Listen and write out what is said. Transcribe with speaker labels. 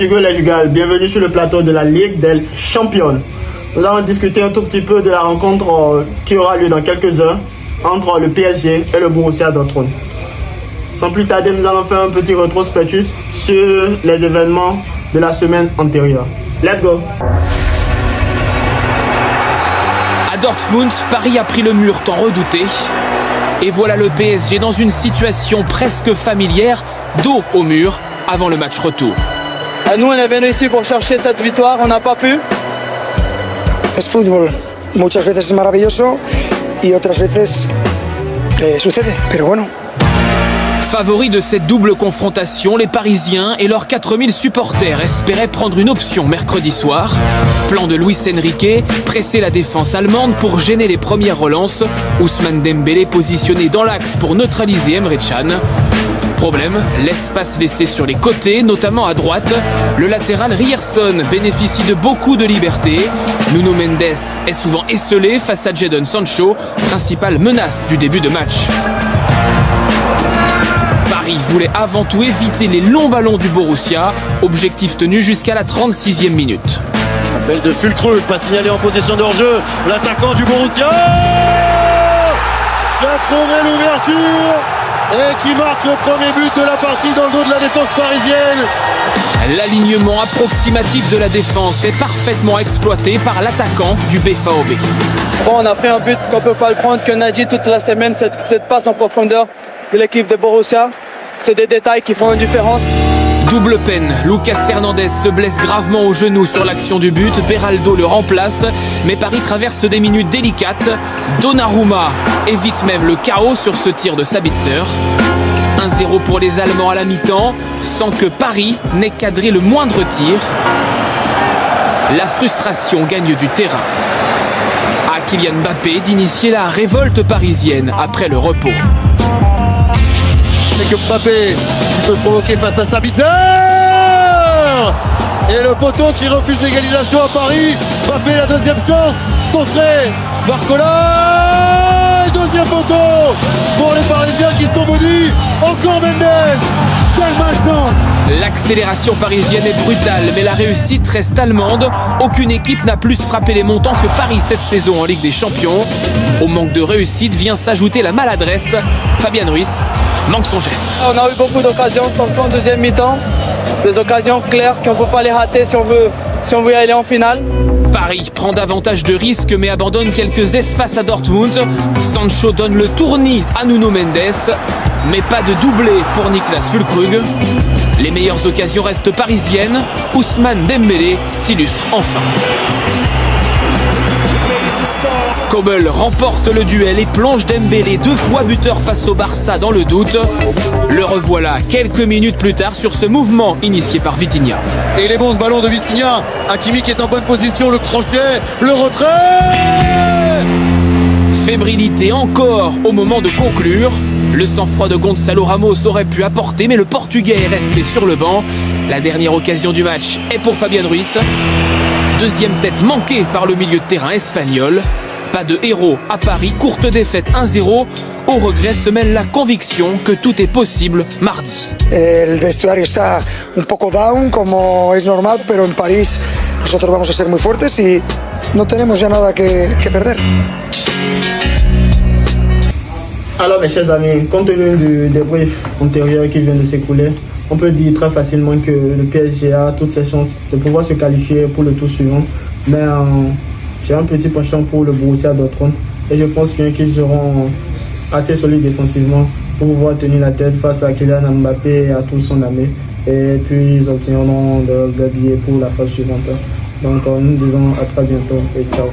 Speaker 1: les Jugal, bienvenue sur le plateau de la Ligue des Champions. Nous allons discuter un tout petit peu de la rencontre qui aura lieu dans quelques heures entre le PSG et le Borussia Dortmund. Sans plus tarder, nous allons faire un petit rétrospectif sur les événements de la semaine antérieure. Let's go!
Speaker 2: À Dortmund, Paris a pris le mur tant redouté. Et voilà le PSG dans une situation presque familière, dos au mur, avant le match retour.
Speaker 3: Nous, on est venu ici pour chercher cette victoire, on n'a pas pu.
Speaker 4: Es fútbol, muchas veces es maravilloso y otras veces sucede, pero bueno.
Speaker 2: Favoris de cette double confrontation, les Parisiens et leurs 4000 supporters espéraient prendre une option mercredi soir. Plan de Luis Enrique, presser la défense allemande pour gêner les premières relances. Ousmane Dembélé positionné dans l'axe pour neutraliser Emre Can. Problème, l'espace laissé sur les côtés, notamment à droite. Le latéral Ryerson bénéficie de beaucoup de liberté. Nuno Mendes est souvent esseulé face à Jadon Sancho, principale menace du début de match. Paris voulait avant tout éviter les longs ballons du Borussia, objectif tenu jusqu'à la 36e minute.
Speaker 5: Appel de Fulkrug, pas signalé en possession de hors-jeu, l'attaquant du Borussia qui a trouvé l'ouverture et qui marque le premier but de la partie dans le dos de la défense parisienne.
Speaker 2: L'alignement approximatif de la défense est parfaitement exploité par l'attaquant du BVB.
Speaker 3: Bon, on a pris un but qu'on ne peut pas le prendre, que Nadji toute la semaine, cette passe en profondeur de l'équipe de Borussia. C'est des détails qui font une différence.
Speaker 2: Double peine, Lucas Hernandez se blesse gravement au genou sur l'action du but, Beraldo le remplace, mais Paris traverse des minutes délicates. Donnarumma évite même le chaos sur ce tir de Sabitzer. 1-0 pour les Allemands à la mi-temps, sans que Paris n'ait cadré le moindre tir. La frustration gagne du terrain. À Kylian Mbappé d'initier la révolte parisienne après le repos.
Speaker 5: C'est que Mbappé qui peut provoquer face à Sabitzer et le poteau qui refuse l'égalisation à Paris. Mbappé la deuxième chance, contré Barcola et deuxième poteau pour les Parisiens qui sont maudits. Encore Mendes, quel maintenant.
Speaker 2: L'accélération parisienne est brutale, mais la réussite reste allemande. Aucune équipe n'a plus frappé les montants que Paris cette saison en Ligue des Champions. Au manque de réussite vient s'ajouter la maladresse. Fabien Ruiz manque son geste.
Speaker 3: On a eu beaucoup d'occasions, surtout en deuxième mi-temps. Des occasions claires qu'on ne peut pas les rater si on veut y aller en finale.
Speaker 2: Paris prend davantage de risques mais abandonne quelques espaces à Dortmund. Sancho donne le tournis à Nuno Mendes, mais pas de doublé pour Niklas Füllkrug. Les meilleures occasions restent parisiennes. Ousmane Dembélé s'illustre enfin. Kobel remporte le duel et plonge Dembélé 2 fois buteur face au Barça dans le doute. Le revoilà quelques minutes plus tard sur ce mouvement initié par Vitinha.
Speaker 5: Et il est bon ce ballon de Vitinha. Hakimi qui est en bonne position, le crochet, le retrait.
Speaker 2: Fébrilité encore au moment de conclure. Le sang-froid de Gonçalo Ramos aurait pu apporter, mais le Portugais est resté sur le banc. La dernière occasion du match est pour Fabien Ruiz. Deuxième tête manquée par le milieu de terrain espagnol. Pas de héros à Paris, courte défaite 1-0. Au regret se mêle la conviction que tout est possible mardi.
Speaker 4: El vestuario está un poco down, como es normal, pero en París nosotros vamos a ser muy fuertes y no tenemos ya nada que perder.
Speaker 1: Alors mes chers amis, compte tenu du débrief antérieur qui vient de s'écouler, on peut dire très facilement que le PSG a toutes ses chances de pouvoir se qualifier pour le tour suivant. Mais j'ai un petit penchant pour le Borussia Dortmund et je pense bien qu'ils seront assez solides défensivement pour pouvoir tenir la tête face à Kylian Mbappé et à tout son armée. Et puis ils obtiendront le billet pour la phase suivante. Donc nous disons à très bientôt et ciao.